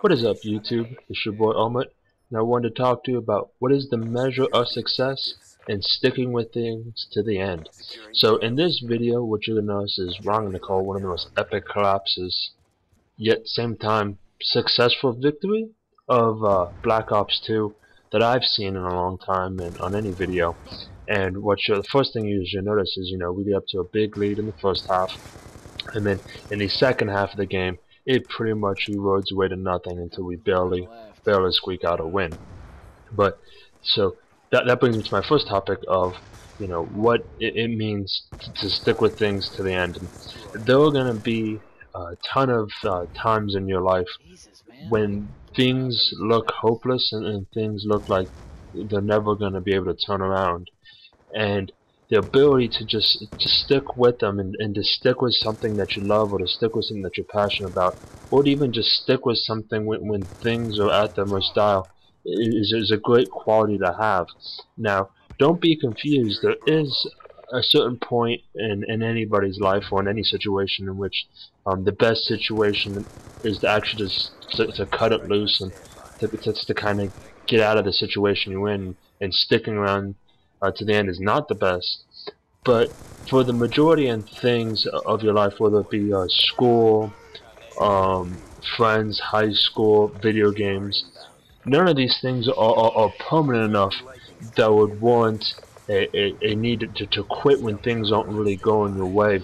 What is up, YouTube? It's your boy Armaret, and I wanted to talk to you about what is the measure of success in sticking with things to the end. So in this video, what you're going to notice is what I'm going to call one of the most epic collapses, yet same time successful victory of Black Ops 2 that I've seen in a long time and on any video. And the first thing you'll notice is, we get up to a big lead in the first half, and then in the second half of the game, it pretty much erodes away to nothing until we barely squeak out a win. But so that brings me to my first topic of what it means to stick with things to the end. And there are going to be a ton of times in your life when things look hopeless and things look like they're never going to be able to turn around, and the ability to just stick with them and to stick with something that you love, or to stick with something that you're passionate about, or to even just stick with something when things are at their most dire is a great quality to have. Now, don't be confused. There is a certain point in anybody's life or in any situation in which the best situation is to actually just to cut it loose and to kind of get out of the situation you're in, and sticking around to the end is not the best. But for the majority and things of your life, whether it be school, friends, high school, video games, none of these things are permanent enough that would warrant a need to quit when things aren't really going your way.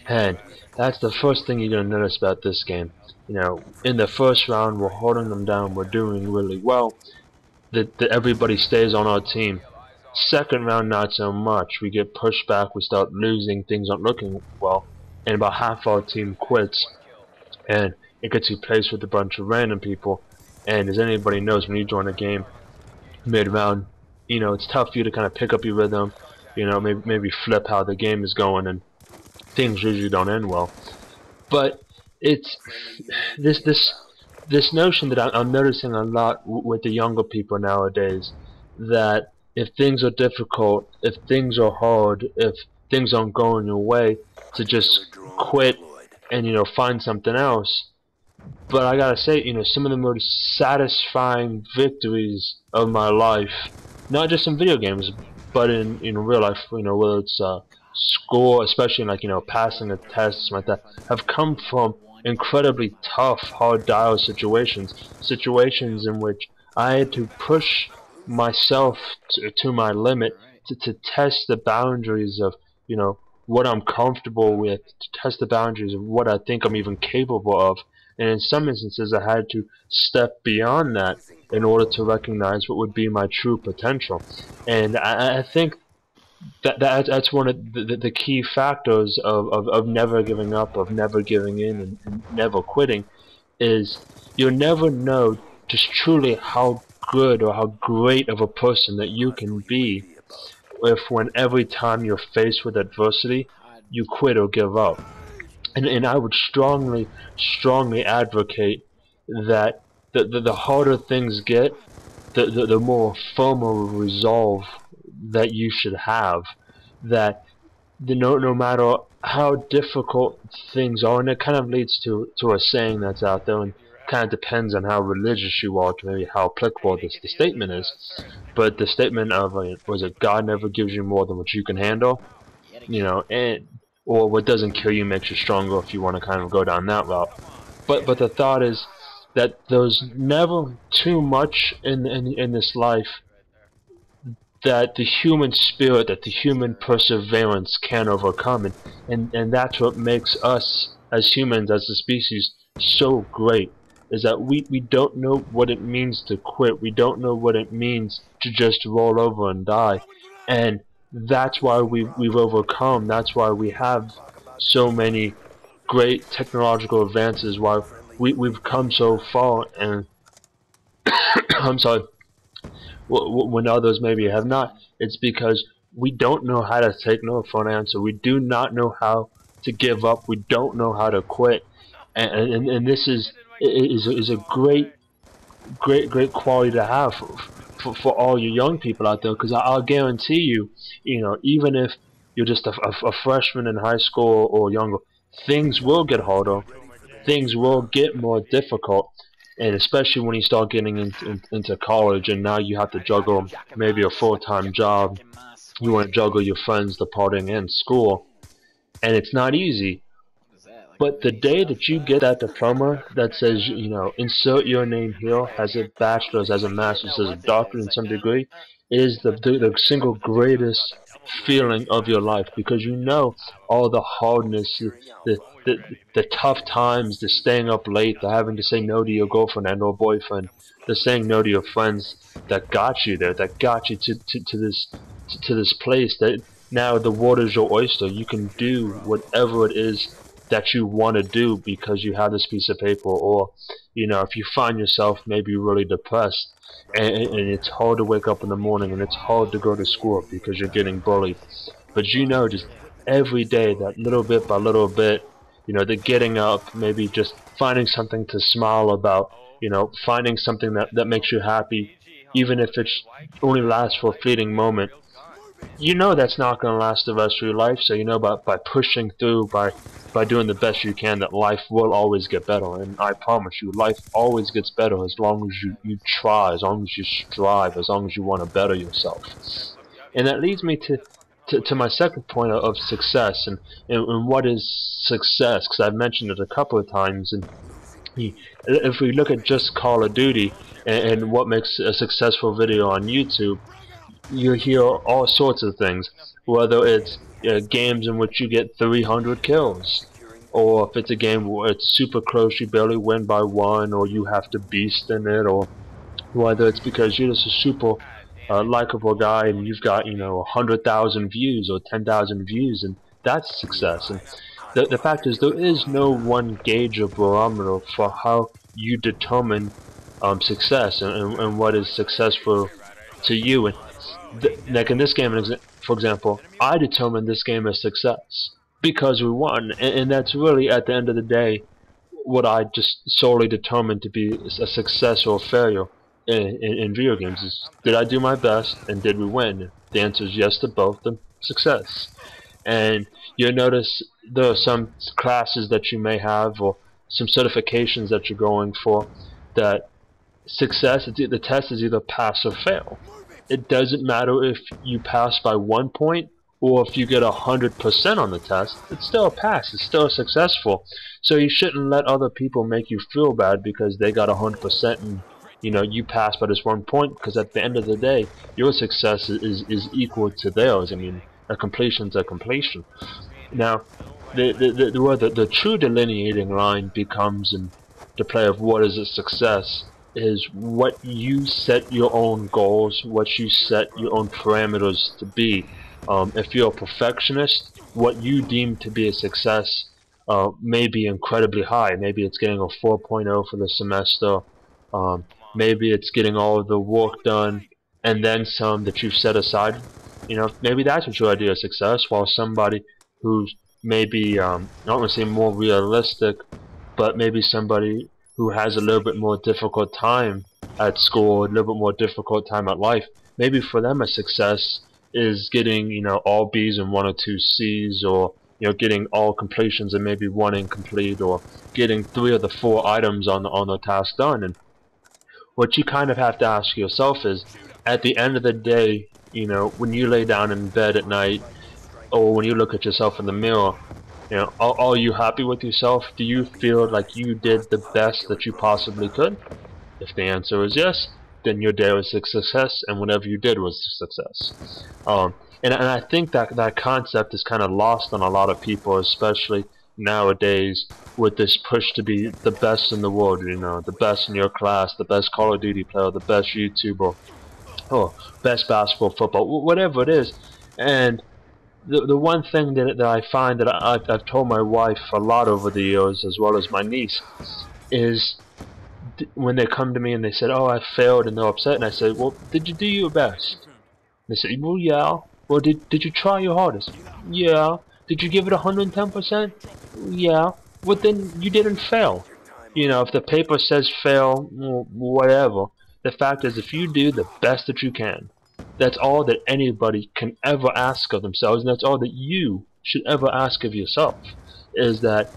And that's the first thing you're going to notice about this game. In the first round, we're holding them down, we're doing really well, that everybody stays on our team. Second round, not so much. We get pushed back, we start losing, things aren't looking well, and about half our team quits, and it gets replaced with a bunch of random people. And as anybody knows, when you join a game mid-round, it's tough for you to kind of pick up your rhythm, maybe flip how the game is going, and things usually don't end well. But it's this notion that I'm noticing a lot with the younger people nowadays, that if things are difficult, if things are hard, if things aren't going your way, to just quit and find something else. But I gotta say, some of the most satisfying victories of my life, not just in video games, but in real life, whether it's school, especially in passing a test, something like that, have come from incredibly tough, hard dial situations in which I had to push myself to my limit, to test the boundaries of what I'm comfortable with, to test the boundaries of what I think I'm even capable of. And in some instances, I had to step beyond that in order to recognize what would be my true potential. And I think that's one of the key factors of never giving up, of never giving in, and never quitting, is you'll never know just truly how good or how great of a person that you can be if when every time you're faced with adversity, you quit or give up. And I would strongly advocate that the harder things get, the more firmer resolve that you should have. That no matter how difficult things are, and it kind of leads to a saying that's out there, and kind of depends on how religious you are to maybe how applicable the statement is. But the statement of was it God never gives you more than what you can handle, or what doesn't kill you makes you stronger, if you want to kind of go down that route. But the thought is that there's never too much in this life that the human spirit, that the human perseverance can overcome, and that's what makes us as humans, as a species, so great, is that we don't know what it means to quit. We don't know what it means to just roll over and die. And that's why we've overcome. That's why we have so many great technological advances, why we've come so far. And I'm sorry, when others maybe have not, it's because we don't know how to take no for an answer. We do not know how to give up. We don't know how to quit. And this is a great quality to have for all you young people out there, because I'll guarantee you, even if you're just a freshman in high school or younger, things will get harder, things will get more difficult, And especially when you start getting into college, and now you have to juggle maybe a full-time job, you want to juggle your friends, the partying, and school, and it's not easy. But the day that you get that diploma that says, you know, insert your name here, has a bachelor's, has a master's, has a doctorate in some degree, is the single greatest feeling of your life, because you know all the hardness, the tough times, the staying up late, the having to say no to your girlfriend and or boyfriend, the saying no to your friends that got you there, that got you to this place that now the water's your oyster. You can do whatever it is that you want to do because you have this piece of paper. Or, you know, if you find yourself maybe really depressed, and it's hard to wake up in the morning, and it's hard to go to school because you're getting bullied, but you know, just every day, that little bit by little bit, you know, the getting up, maybe just finding something to smile about, you know, finding something that makes you happy, even if it only lasts for a fleeting moment. You know that's not going to last the rest of your life, so you know by pushing through, by doing the best you can, that life will always get better. And I promise you, life always gets better as long as you try, as long as you strive, as long as you want to better yourself. And that leads me to my second point of success, and what is success, because I've mentioned it a couple of times. And if we look at just Call of Duty and what makes a successful video on YouTube, you hear all sorts of things, whether it's games in which you get 300 kills, or if it's a game where it's super close, you barely win by one, or you have to beast in it, or whether it's because you're just a super likable guy and you've got, you know, 100,000 views or 10,000 views, and that's success. And the fact is, there is no one gauge or barometer for how you determine success, and what is successful to you. And like in this game, for example, I determined this game as success because we won, and that's really, at the end of the day, what I just solely determined to be a success or a failure in video games is, did I do my best and did we win? The answer is yes to both, and success. And you'll notice there are some classes that you may have, or some certifications that you're going for, that success, the test is either pass or fail. It doesn't matter if you pass by 1 point or if you get 100% on the test. It's still a pass. It's still successful. So you shouldn't let other people make you feel bad because they got 100% and, you know, you passed by this 1 point, because at the end of the day, your success is equal to theirs. I mean, a completion's a completion. Now, the true delineating line becomes in the play of what is a success is what you set your own goals, what you set your own parameters to be. If you're a perfectionist, what you deem to be a success may be incredibly high. Maybe it's getting a 4.0 for the semester. Maybe it's getting all of the work done and then some that you've set aside. You know, maybe that's what your idea of success, while somebody who's maybe, I don't want to say more realistic, but maybe somebody who has a little bit more difficult time at school, a little bit more difficult time at life, maybe for them a success is getting, you know, all B's and 1 or 2 C's, or, you know, getting all completions and maybe 1 incomplete, or getting 3 of the 4 items on the task done. And what you kind of have to ask yourself is, at the end of the day, you know, when you lay down in bed at night, or when you look at yourself in the mirror, you know, are you happy with yourself? Do you feel like you did the best that you possibly could? If the answer is yes, then your day was a success, and whatever you did was a success. And I think that concept is kind of lost on a lot of people, especially nowadays, with this push to be the best in the world. You know, the best in your class, the best Call of Duty player, the best YouTuber, or best basketball, football, whatever it is. And the one thing that I find that I've told my wife a lot over the years, as well as my niece, is when they come to me and they said, "Oh, I failed," and they're upset, and I said, "Well, did you do your best?" They said, "Well, yeah." "Well, did you try your hardest?" "Yeah." "Did you give it 110%? "Yeah." "Well, then you didn't fail." You know, if the paper says fail, well, whatever. The fact is, if you do the best that you can, that's all that anybody can ever ask of themselves, and that's all that you should ever ask of yourself, is that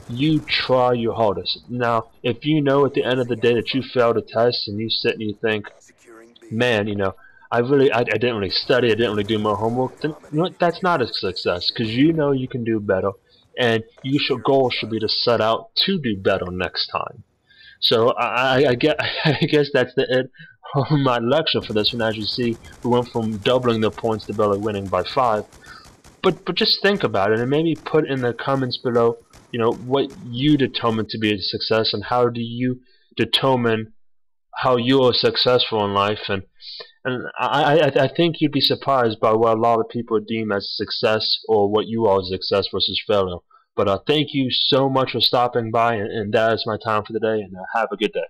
you try your hardest. Now, if you know at the end of the day that you failed a test and you sit and you think, man, I didn't really study, I didn't really do my homework, then that's not a success, because you know you can do better, and your goal should be to set out to do better next time. So I guess that's the end of my lecture for this one. As you see, we went from doubling the points to barely winning by 5. But just think about it, and maybe put in the comments below, what you determine to be a success, and how do you determine how you're successful in life. And I think you'd be surprised by what a lot of people deem as success, or what you are as success versus failure. But thank you so much for stopping by, and that is my time for the day, and have a good day.